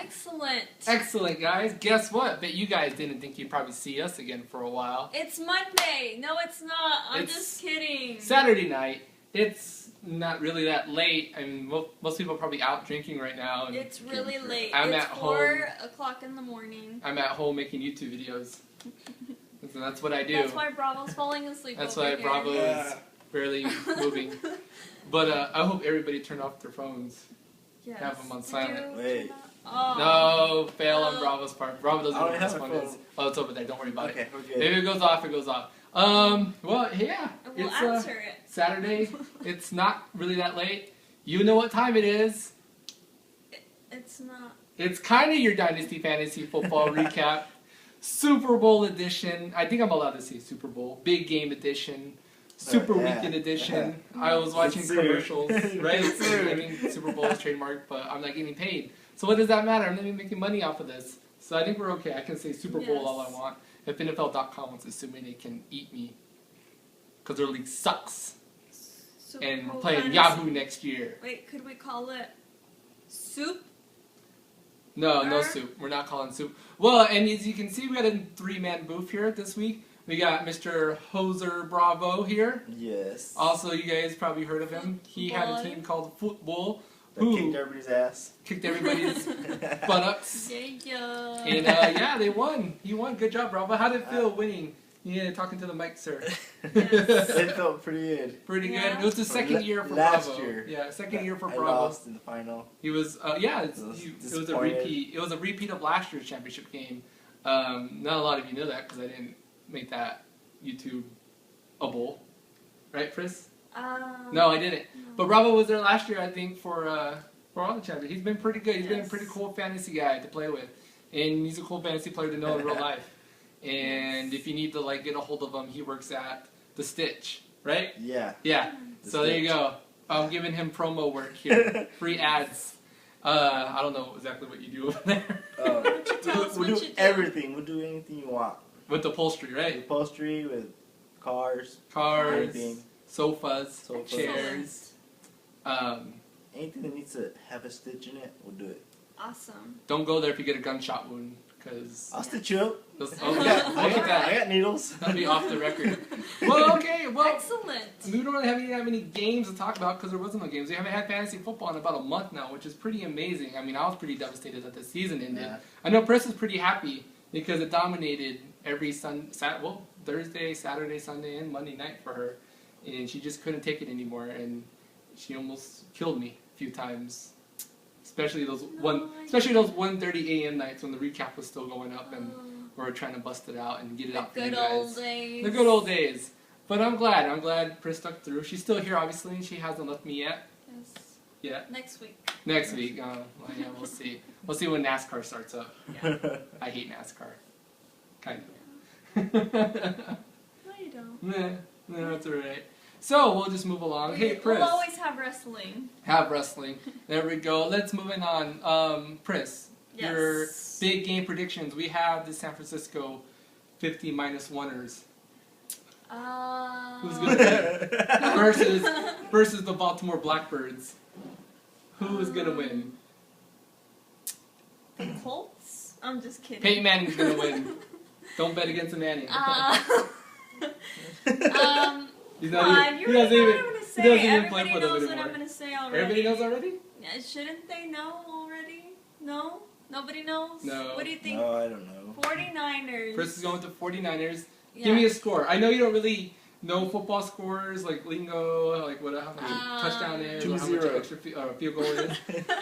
Excellent. Excellent, guys. Guess what? Bet you guys didn't think you'd probably see us again for a while. It's Monday. No, it's not. I'm It's just kidding. Saturday night. It's not really that late. I mean, most people are probably out drinking right now. And It's really late. I'm it's at 4 o'clock in the morning. I'm at home making YouTube videos. So that's what I do. That's why Bravo's falling asleep. That's over why here. Bravo is barely moving. But I hope everybody turned off their phones. Yes. Have them on Did silent. you Wait. turn that- No, fail on Bravo's part. Bravo doesn't I know don't where have his my phone is. phone. Oh, it's over there. Don't worry about Okay, it. we're good. Maybe it goes off. It goes off. Well, yeah. We'll It's answer it. Saturday. It's not really that late. You know what time it is. It's not. It's kind of your Dynasty Fantasy Football recap. Super Bowl edition. I think I'm allowed to say Super Bowl. Big Game edition. Super Yeah. Weekend edition. I was watching It's commercials, right? It's sued. I mean, Super Bowl is trademarked, but I'm not getting paid. So what does that matter? I'm not even making money off of this. So I think we're okay. I can say Super Bowl Yes. all I want. If NFL.com wants to sue me, they can eat me. Because their league sucks. Super And we're Bowl playing fantasy- Yahoo next year. Wait, could we call it soup? No, no soup. We're not calling soup. Well, and as you can see, we got a 3-man booth here this week. We got Mr. Hoser Bravo here. Yes. Also, you guys probably heard of him. He had a Boy. team called Football. That Who kicked everybody's ass. kicked everybody's buttocks. Yeah. And yeah, they won. He won. Good job, Bravo. How did it feel winning? Yeah, talking to the mic, sir. It felt pretty good. Pretty good. Yeah. It was the second year for Last Bravo. year. Yeah, second year for I Bravo. lost in the final. He was, yeah, It was it was a disappointed. repeat. It was a repeat of last year's championship game. Not a lot of you know that because I didn't make that YouTube a bowl, right, Chris? No, I didn't. But Bravo was there last year, I think, for all the champions. He's been pretty good. He's been a pretty cool fantasy guy to play with, and he's a cool fantasy player to know in real life. And if you need to like get a hold of him, he works at the Stitch, right? Yeah. Yeah. The So there you Stitch. go. I'm giving him promo work here. Free ads. I don't know exactly what you do over there. Why don't you tell us We'll what do you do? everything. We'll do anything you want. With upholstery, With right? upholstery, with cars, Cars, anything. sofas, Sofas. chairs. Anything that needs to have a stitch in it, we'll do it. Awesome. Don't go there if you get a gunshot wound, because I'll stitch you up. oh, I got, look at I that. got needles. That'll be off the record. Well, okay, well, Excellent. we don't really have any games to talk about because there wasn't no games. We haven't had fantasy football in about a month now, which is pretty amazing. I mean, I was pretty devastated that the season ended. Yeah. I know Chris is pretty happy because it dominated every Thursday, Saturday, Sunday, and Monday night for her, and she just couldn't take it anymore, and she almost killed me a few times. Especially those 1:30 a.m. nights when the recap was still going up and we were trying to bust it out and get it The out for you good guys. old days. The good old days. But I'm glad Pris stuck through. She's still here, obviously, and she hasn't left me yet. Yes. Yeah. Next week. Next week. Well, yeah, we'll see. We'll see when NASCAR starts up. Yeah. I hate NASCAR. Kind of. No, you don't. No, that's alright. So, we'll just move along. Hey, Pris. We'll always have wrestling. Have wrestling. There we go. Let's move in on. Pris, Yes. your big game predictions. We have the San Francisco 50 -1ers. Who's gonna win? versus the Baltimore Blackbirds. Who is gonna win? The Colts? I'm just kidding. Peyton Manning's gonna win. Don't bet against the Manning. He's Come on, you already know what I'm going to say. Everybody knows what I'm going to say already. Everybody knows already? Yeah, shouldn't they know already? No? Nobody knows? No. What do you think? No, I don't know. 49ers. Chris is going with the 49ers. Yeah. Give me a score. I know you don't really know football scores, like lingo, like what how many touchdown is, or how much 2-0. extra field goal is.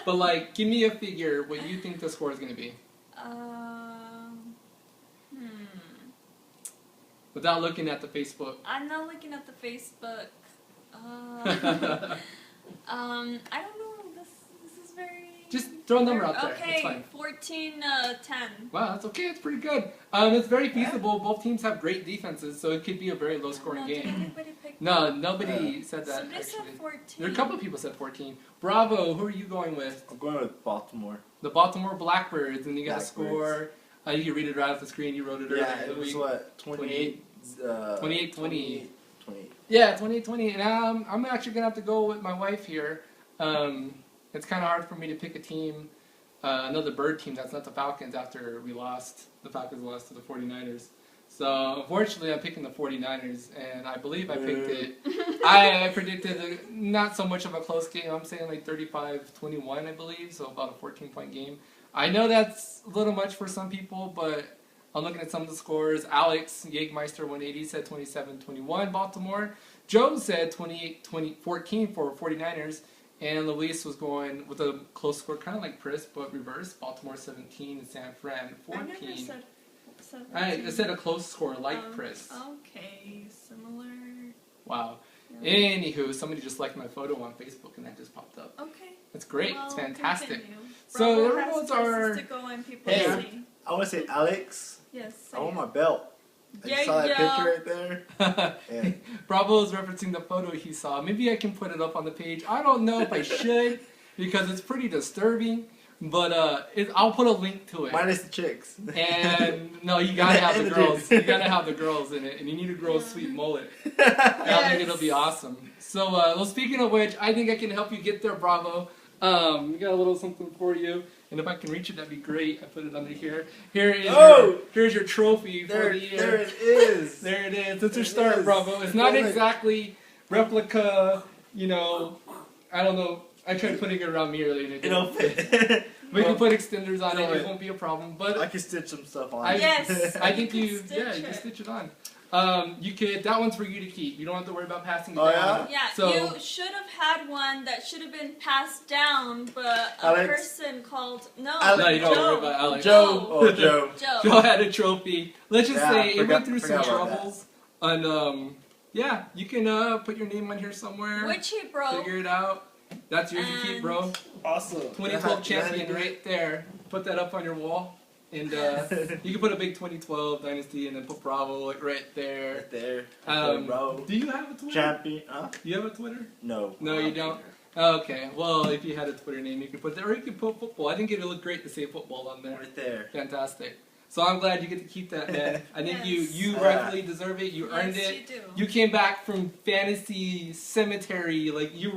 But like, give me a figure what you think the score is going to be. Without looking at the Facebook. I'm not looking at the Facebook. I don't know. This is very... Just throw a number out there. Okay, It's fine. 14-10. Wow, that's okay. It's pretty good. It's very feasible. Both teams have great defenses, so it could be a very low-scoring Did game. anybody pick No, nobody said that, Somebody said actually. 14. There are a couple of people said 14. Bravo, who are you going with? I'm going with Baltimore. The Baltimore Blackbirds, and you got a Blackbirds. score. You can read it right off the screen. You wrote it earlier Yeah, in the it was week. what? 28. 28-20. 28. Yeah, 28-20. And I'm actually going to have to go with my wife here. It's kind of hard for me to pick a team another bird team that's not the Falcons after we lost. The Falcons lost to the 49ers. So, unfortunately, I'm picking the 49ers, and I believe I picked it. I predicted not so much of a close game. I'm saying like 35-21, I believe, so about a 14-point game. I know that's a little much for some people, but I'm looking at some of the scores. Alex Jägmeister 180 said 27-21 Baltimore. Joe said 28-14 for 49ers. And Luis was going with a close score, kind of like Chris, but reverse. Baltimore 17 and San Fran 14. I never said 17. I said a close score like Chris. Okay, similar. Wow. Yeah. Anywho, somebody just liked my photo on Facebook and that just popped up. Okay. That's great. Well, it's fantastic. continue. So Bravo the rules has are. places to go and people Hey. to see. I want to say, Alex, Yes. I want my belt. Yeah, You saw that yeah. picture right there? Yeah. Bravo is referencing the photo he saw. Maybe I can put it up on the page. I don't know if I should because it's pretty disturbing. But I'll put a link to it. Minus the chicks. And no, you gotta have the girls. You gotta have the girls in it, and you need to grow a sweet mullet. I think it'll be awesome. So, well, speaking of which, I think I can help you get there, Bravo. We got a little something for you, and if I can reach it, that'd be great. I put it under here. Here's your trophy for the year. There it is. There it is. That's your start, Bravo. It's not exactly replica. You know, I don't know. I tried putting it around me earlier. It don't fit. We can put extenders on it. It won't be a problem. But I can stitch some stuff on. Yes. I think you you can can stitch stitch it on. You could. That one's for you to keep. You don't have to worry about passing it Oh, down. Yeah, So you should have had one that should have been passed down, but a Alex. person called no, you don't worry about Alex. Joe. Oh, Joe. Joe had a trophy. Let's just say it went through some forgot about troubles, and yeah, you can put your name on here somewhere. which he broke. Figure it out. That's yours to keep, bro. Awesome. 2012 champion right there. Put that up on your wall. And you can put a big 2012 Dynasty and then put Bravo like right there. Right there. Do you have a Twitter? Champion. Huh? You have a Twitter? No. No, you don't? Okay. Well, if you had a Twitter name, you could put that. Or you could put football. I think it would look great to say football on there. Right there. Fantastic. So I'm glad you get to keep that, man. I think Yes. you rightfully deserve it. You earned Yes, it. you do. You came back from fantasy cemetery like you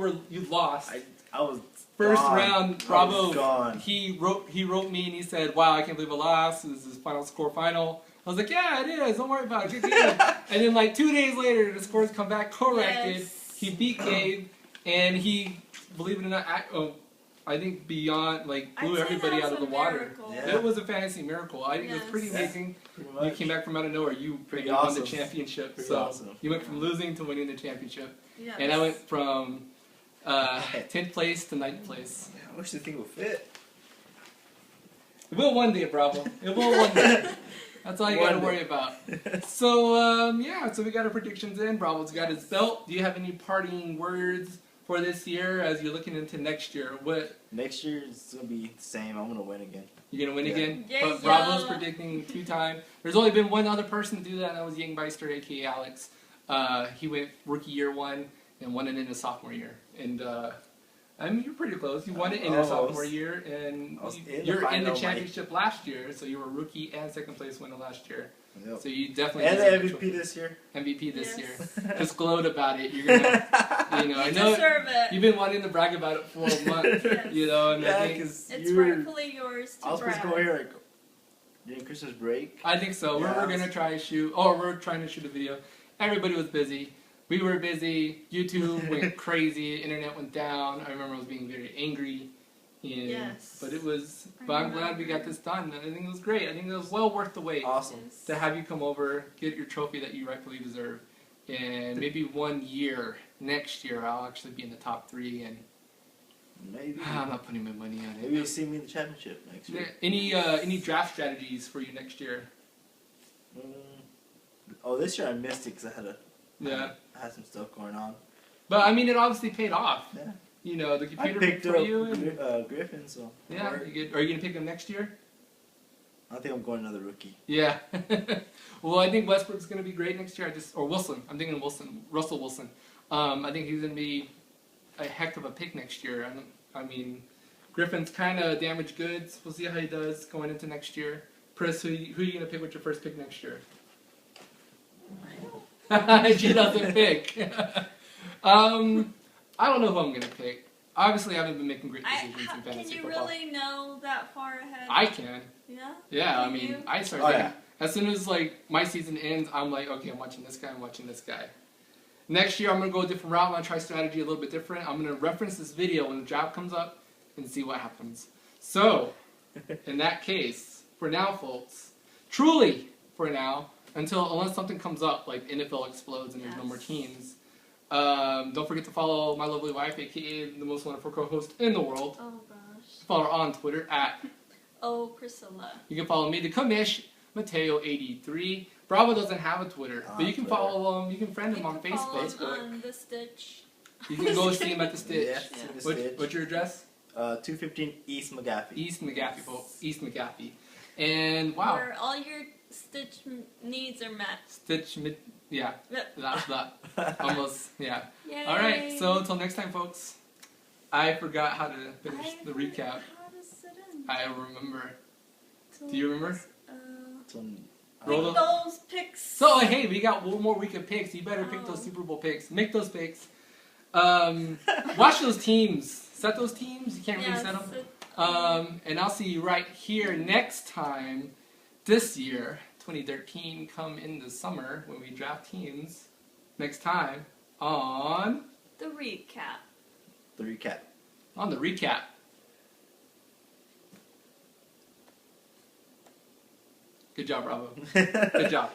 lost. I was First gone. round, I Bravo. was gone. He wrote me and he said, "Wow, I can't believe I lost. This is final score final." I was like, "Yeah, it is. Don't worry about it. Good game." And then like 2 days later, the scores come back corrected. Yes. He beat Gabe, and he, believe it or not, I think beyond like blew I'd say everybody that out of was the a water. miracle. Yeah. It was a fantasy miracle. I think it was pretty Yes. amazing. Pretty You much. came back from out of nowhere. You Pretty won awesome. the championship. Pretty So awesome. you went from losing to winning the championship. Yes. And I went from 10th place to 9th place. Yeah, I wish the thing would fit. It will one day, Bravo. It will one day. That's all you One gotta day. worry about. So, yeah, so we got our predictions in. Bravo's got his belt. Do you have any parting words for this year as you're looking into next year? What Next year it's gonna be the same. I'm gonna win again. you gonna win Yeah. again? Yeah, But Bravo's yeah. predicting 2-time. There's only been one other person to do that, and that was Jägmeister, aka Alex. He went rookie year 1 and won it in his sophomore year. And I mean, you're pretty close. You won it in your sophomore year, and I was in the you're in final, the championship last year, so you were rookie and second place winner last year. Yep. So you definitely And the deserve a MVP trophy. this year. MVP this Yes. year. Just gloat about it. You're gonna, I You know deserve it. you've been wanting to brag about it for a month. Yes. You know, and I Yeah, think because It's rightfully yours to I was supposed to brag. go here like during Christmas break. I think so. Yeah. We're gonna try to shoot. Oh, we're trying to shoot a video. Everybody was busy. We were busy. YouTube went crazy. Internet went down. I remember I was being very angry. And, Yes. But it was. I But I'm glad we remember. got this done. I think it was great. I think it was well worth the wait Awesome. Yes. to have you come over, get your trophy that you rightfully deserve, and maybe 1 year next year I'll actually be in the top 3 again. Maybe. I'm not putting my money on Maybe it. you'll see me in the championship next year. Any draft strategies for you next year? Oh, this year I missed it because Yeah. I had some stuff going on. But I mean, it obviously paid off. Yeah. You know, the I computer picked for up you. And, Griffin, so yeah. or- Are you gonna pick him next year? I think I'm going another rookie. Yeah. Well, I think Westbrook's gonna be great next year. Or Wilson. I'm thinking Wilson. Russell Wilson. I think he's gonna be a heck of a pick next year. I mean, Griffin's kind of damaged goods. We'll see how he does going into next year. Chris, who are you gonna pick with your first pick next year? She doesn't pick. I don't know who I'm gonna pick. obviously I haven't been making great decisions in Can fantasy you football. really know that far ahead? I can. Yeah? Yeah, I Can mean, you? I start Oh, thinking, yeah. as soon as like my season ends, I'm like, okay, I'm watching this guy, I'm watching this guy. Next year, I'm going to go a different route. I'm going to try strategy a little bit different. I'm going to reference this video when the draft comes up and see what happens. So, in that case, for now, folks, truly for now, unless something comes up, like NFL explodes and there's no more teams, don't forget to follow my lovely wife, aka the most wonderful co-host in the world. Oh, gosh. Follow her on Twitter at... Oh, Priscilla. You can follow me, the commish, Mateo83. Bravo doesn't have a Twitter, but you can follow him. You can friend him on Facebook. Follow him on the Stitch. You can go see him at the Stitch. Yes, Yeah. to the Stitch. What's your address? 215 East McGaffey. East McGaffey, folks. East McGaffey. And wow, Where all your Stitch needs are met. Stitch, yeah, that. Almost, yeah. Yay. All right, so until next time, folks. I forgot how to finish the recap. How to sit in. I remember. Do you remember? Make those picks. So hey, we got one more week of picks. You better pick those Super Bowl picks. Make those picks. Watch those teams. Set those teams. You can't really set them. And I'll see you right here next time. This year, 2013, come in the summer when we draft teams. Next time on The recap. The recap. On the recap. Good job, Bravo. Good job.